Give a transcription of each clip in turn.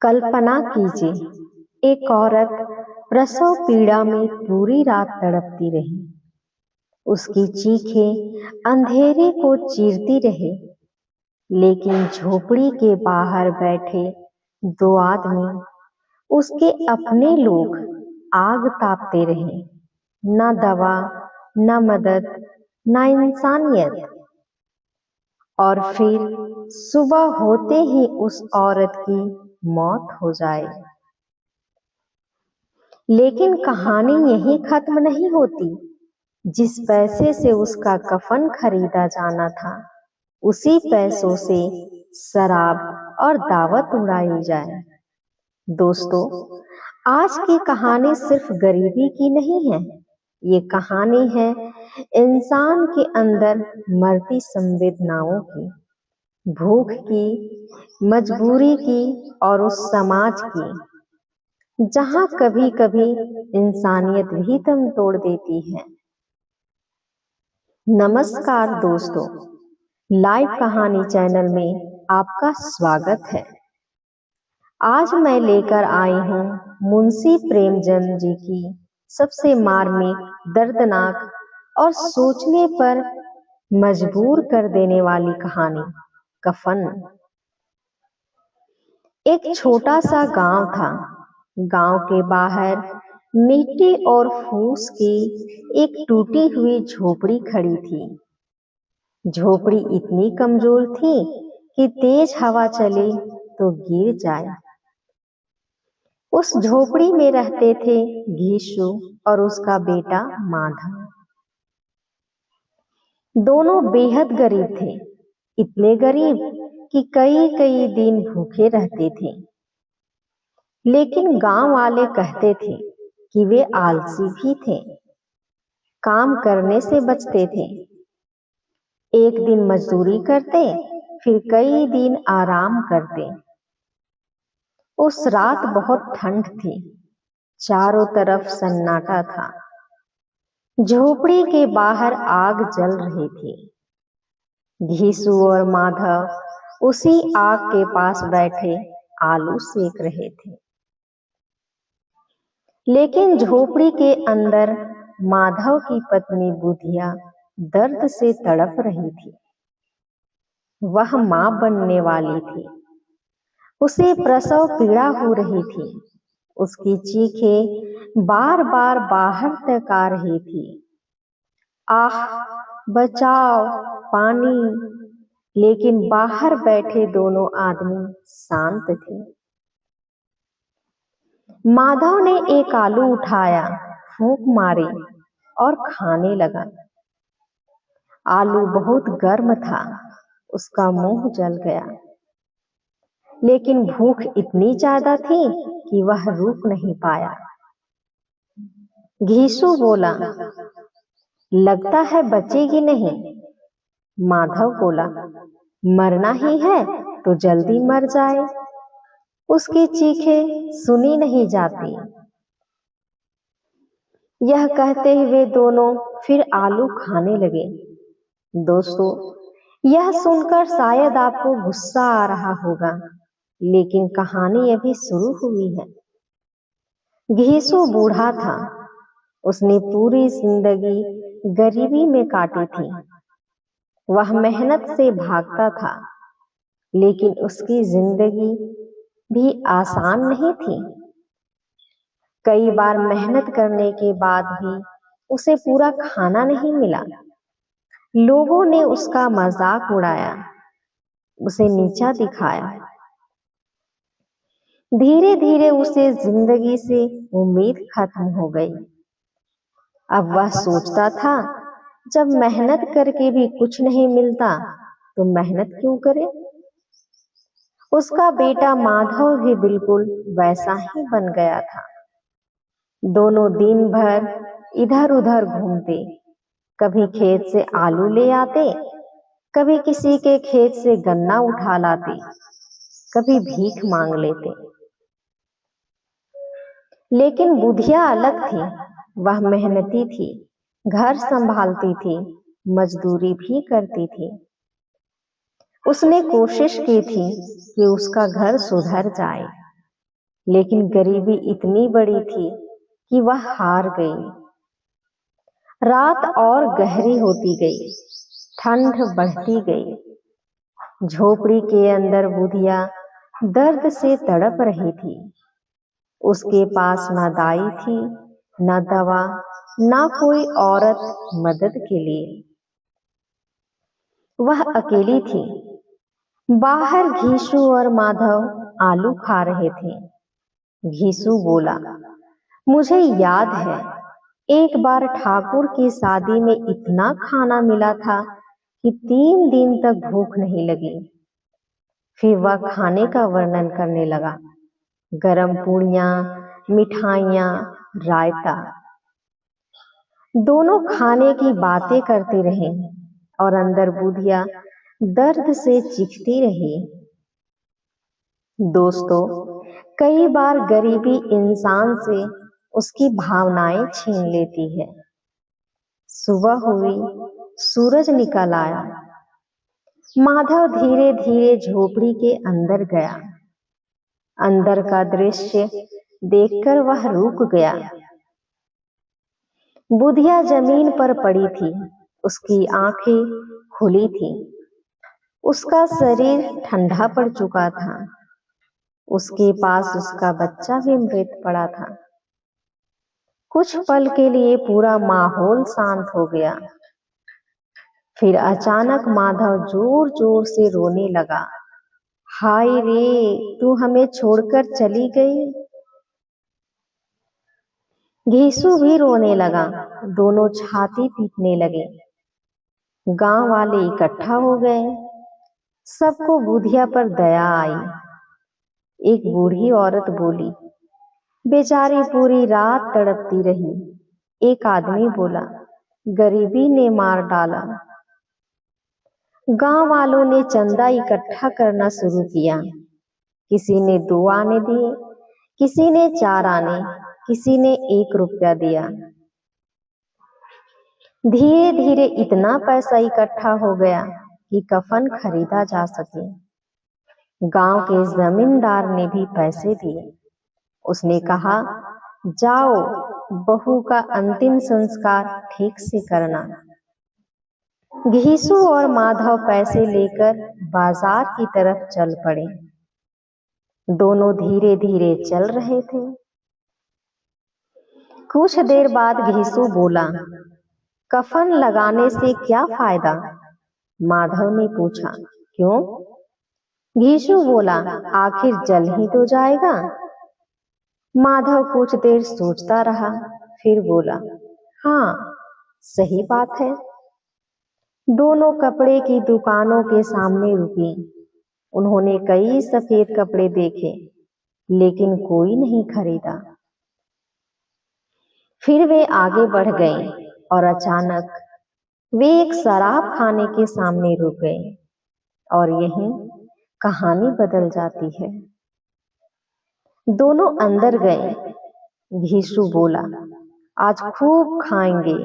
कल्पना कीजिए, एक औरत प्रसव पीड़ा में पूरी रात तड़पती रही। उसकी चीखें अंधेरे को चीरती रही, लेकिन झोपड़ी के बाहर बैठे दो आदमी, उसके अपने लोग, आग तापते रहे। न दवा, न मदद, न इंसानियत। और फिर सुबह होते ही उस औरत की मौत हो जाए। लेकिन कहानी यहीं खत्म नहीं होती। जिस पैसे से उसका कफन खरीदा जाना था, उसी पैसों से शराब और दावत उड़ाई जाए। दोस्तों, आज की कहानी सिर्फ गरीबी की नहीं है। ये कहानी है इंसान के अंदर मरती संवेदनाओं की, भूख की, मजबूरी की और उस समाज की जहां कभी कभी इंसानियत भी दम तोड़ देती है। नमस्कार दोस्तों, लाइव कहानी चैनल में आपका स्वागत है। आज मैं लेकर आई हूँ मुंशी प्रेमचंद जी की सबसे मार्मिक, दर्दनाक और सोचने पर मजबूर कर देने वाली कहानी, कफन। एक छोटा सा गांव था। गांव के बाहर मिट्टी और फूस की एक टूटी हुई झोपड़ी खड़ी थी। झोपड़ी इतनी कमजोर थी कि तेज हवा चले तो गिर जाए। उस झोपड़ी में रहते थे घीसू और उसका बेटा माधव। दोनों बेहद गरीब थे, इतने गरीब कि कई कई दिन भूखे रहते थे। लेकिन गांव वाले कहते थे कि वे आलसी भी थे, काम करने से बचते थे। एक दिन मजदूरी करते, फिर कई दिन आराम करते। उस रात बहुत ठंड थी, चारों तरफ सन्नाटा था। झोपड़ी के बाहर आग जल रही थी। घीसू और माधव उसी आग के पास बैठे आलू सेक रहे थे। लेकिन झोपड़ी के अंदर माधव की पत्नी बुधिया दर्द से तड़प रही थी। वह मां बनने वाली थी। उसे प्रसव पीड़ा हो रही थी। उसकी चीखें बार बार बाहर तक आ रही थी। आह, बचाओ, पानी। लेकिन बाहर बैठे दोनों आदमी शांत थे। माधव ने एक आलू उठाया, फूंक मारी और खाने लगा। आलू बहुत गर्म था, उसका मुंह जल गया। लेकिन भूख इतनी ज्यादा थी कि वह रुक नहीं पाया। घीसू बोला, लगता है बचेगी नहीं। माधव बोला, मरना ही है तो जल्दी मर जाए। उसकी चीखें सुनी नहीं जाती। यह कहते हुए दोनों फिर आलू खाने लगे। दोस्तों, यह सुनकर शायद आपको गुस्सा आ रहा होगा, लेकिन कहानी अभी शुरू हुई है। घीसू बूढ़ा था। उसने पूरी जिंदगी गरीबी में काटी थी। वह मेहनत से भागता था, लेकिन उसकी जिंदगी भी आसान नहीं थी। कई बार मेहनत करने के बाद भी उसे पूरा खाना नहीं मिला। लोगों ने उसका मजाक उड़ाया, उसे नीचा दिखाया। धीरे धीरे उसे जिंदगी से उम्मीद खत्म हो गई। अब वह सोचता था, जब मेहनत करके भी कुछ नहीं मिलता तो मेहनत क्यों करे। उसका बेटा माधव भी बिल्कुल वैसा ही बन गया था। दोनों दिन भर इधर उधर घूमते, कभी खेत से आलू ले आते, कभी किसी के खेत से गन्ना उठा लाते, कभी भीख मांग लेते। लेकिन बुधिया अलग थी। वह मेहनती थी, घर संभालती थी, मजदूरी भी करती थी। उसने कोशिश की थी कि उसका घर सुधर जाए, लेकिन गरीबी इतनी बड़ी थी कि वह हार गई। रात और गहरी होती गई, ठंड बढ़ती गई। झोपड़ी के अंदर बुधिया दर्द से तड़प रही थी। उसके पास न दाई थी, न दवा, न कोई औरत मदद के लिए। वह अकेली थी। बाहर घीसू और माधव आलू खा रहे थे। घीसू बोला, मुझे याद है एक बार ठाकुर की शादी में इतना खाना मिला था कि 3 दिन तक भूख नहीं लगी। फिर वह खाने का वर्णन करने लगा। गरम पूड़ियां, मिठाइयां, रायता, दोनों खाने की बातें करते रहे और अंदर बुधिया दर्द से चीखती रही। दोस्तों, कई बार गरीबी इंसान से उसकी भावनाएं छीन लेती है। सुबह हुई, सूरज निकल आया। माधव धीरे धीरे झोपड़ी के अंदर गया। अंदर का दृश्य देखकर वह रुक गया। बुधिया जमीन पर पड़ी थी, उसकी आंखें खुली थी। उसका शरीर ठंडा पड़ चुका था। उसके पास उसका बच्चा भी मृत पड़ा था। कुछ पल के लिए पूरा माहौल शांत हो गया। फिर अचानक माधव जोर जोर से रोने लगा। हाय रे, तू हमें छोड़कर चली गई। घीसू भी रोने लगा। दोनों छाती पीटने लगे। गांव वाले इकट्ठा हो गए। सबको बुधिया पर दया आई। एक बूढ़ी औरत बोली, बेचारी पूरी रात तड़पती रही। एक आदमी बोला, गरीबी ने मार डाला। गांव वालों ने चंदा इकट्ठा करना शुरू किया। किसी ने 2 आने दिए, किसी ने 4 आने, किसी ने 1 रुपया दिया। धीरे धीरे इतना पैसा इकट्ठा हो गया कि कफन खरीदा जा सके। गांव के जमींदार ने भी पैसे दिए। उसने कहा, जाओ, बहू का अंतिम संस्कार ठीक से करना। घीसू और माधव पैसे लेकर बाजार की तरफ चल पड़े। दोनों धीरे धीरे चल रहे थे। कुछ देर बाद घीसू बोला, कफन लगाने से क्या फायदा? माधव ने पूछा, क्यों? घीसू बोला, आखिर जल ही तो जाएगा। माधव कुछ देर सोचता रहा, फिर बोला, हाँ, सही बात है। दोनों कपड़े की दुकानों के सामने रुके। उन्होंने कई सफेद कपड़े देखे, लेकिन कोई नहीं खरीदा। फिर वे आगे बढ़ गए और अचानक वे एक शराब खाने के सामने रुक गए। और यहीं कहानी बदल जाती है। दोनों अंदर गए। घीसू बोला, आज खूब खाएंगे।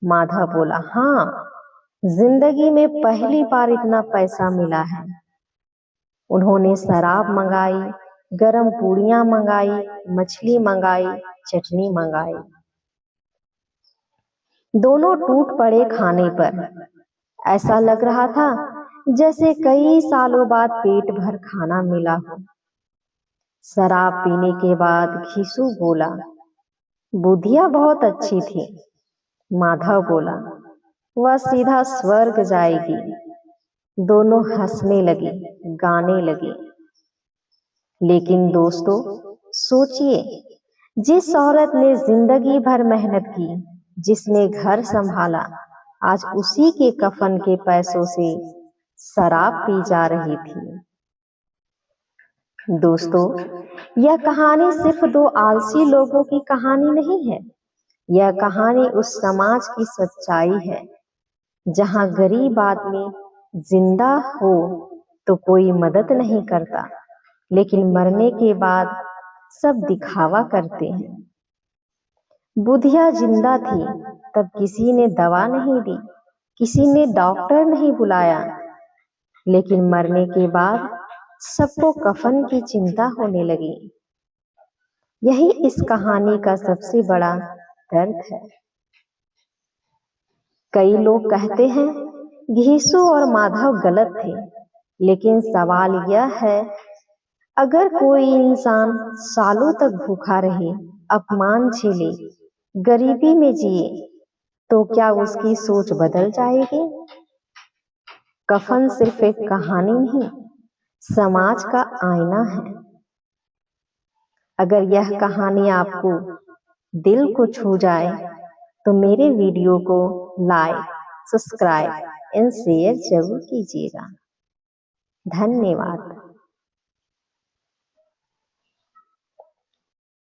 माधव बोला, हाँ, जिंदगी में पहली बार इतना पैसा मिला है। उन्होंने शराब मंगाई, गरम पूड़ियां मंगाई, मछली मंगाई, चटनी मंगाई। दोनों टूट पड़े खाने पर। ऐसा लग रहा था जैसे कई सालों बाद पेट भर खाना मिला हो। शराब पीने के बाद घीसू बोला, बुधिया बहुत अच्छी थी। माधव बोला, वह सीधा स्वर्ग जाएगी। दोनों हंसने लगे, गाने लगे। लेकिन दोस्तों, सोचिए, जिस औरत ने जिंदगी भर मेहनत की, जिसने घर संभाला, आज उसी के कफन के पैसों से शराब पी जा रही थी। दोस्तों, यह कहानी सिर्फ 2 आलसी लोगों की कहानी नहीं है। यह कहानी उस समाज की सच्चाई है जहां गरीब आदमी जिंदा हो तो कोई मदद नहीं करता, लेकिन मरने के बाद सब दिखावा करते हैं। बुधिया जिंदा थी तब किसी ने दवा नहीं दी, किसी ने डॉक्टर नहीं बुलाया, लेकिन मरने के बाद सबको कफन की चिंता होने लगी। यही इस कहानी का सबसे बड़ा दर्द है। कई लोग कहते हैं घीसू और माधव गलत थे, लेकिन सवाल यह है, अगर कोई इंसान सालों तक भूखा रहे, अपमान झेले, गरीबी में जिए, तो क्या उसकी सोच बदल जाएगी? कफन सिर्फ एक कहानी नहीं, समाज का आईना है। अगर यह कहानी आपको दिल को छू जाए तो मेरे वीडियो को लाइक, सब्सक्राइब एंड शेयर जरूर कीजिएगा। धन्यवाद।